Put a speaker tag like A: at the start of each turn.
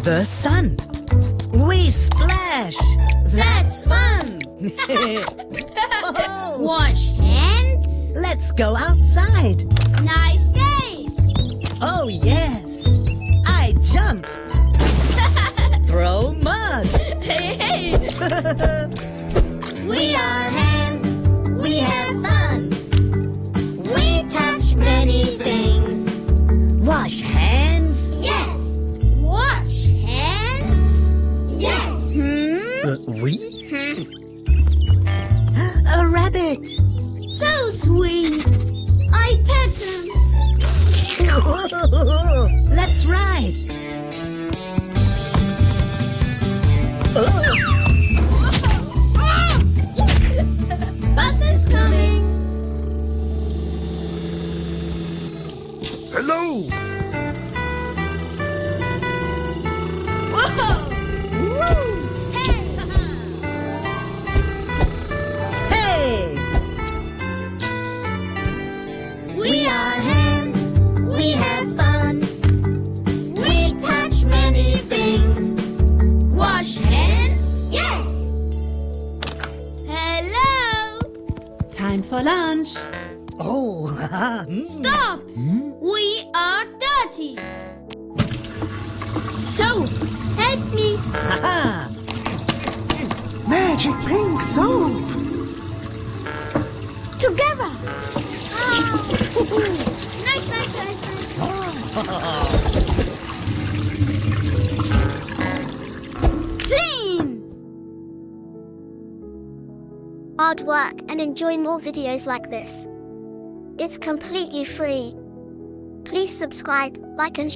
A: the sun. We splash. That's fun. Oh,
B: Wash hands.
A: let's go outside.
B: Nice day.
A: Oh, yes. I jump. Throw mud.
B: Hey.
C: We are hands, we have fun. We touch many things.
A: Wash hands.
C: Yes,
B: Wash hands.
C: yes.
A: We? A rabbit.
B: So sweet. I pet him.
A: Let's ride.
C: Bus is coming.
D: Hello!
B: Whoa.
A: Hey!
C: We are hands, we have fun. We touch many things.
B: Wash hands.
C: Yes,
B: Hello.
E: Time for lunch.
A: Oh,
B: Stop. We are dirty. So, help me.
A: ha!
D: Magic pink soap!
B: Together. Nice. Clean.
F: Hard work and enjoy more videos like this. It's completely free. Please subscribe, like and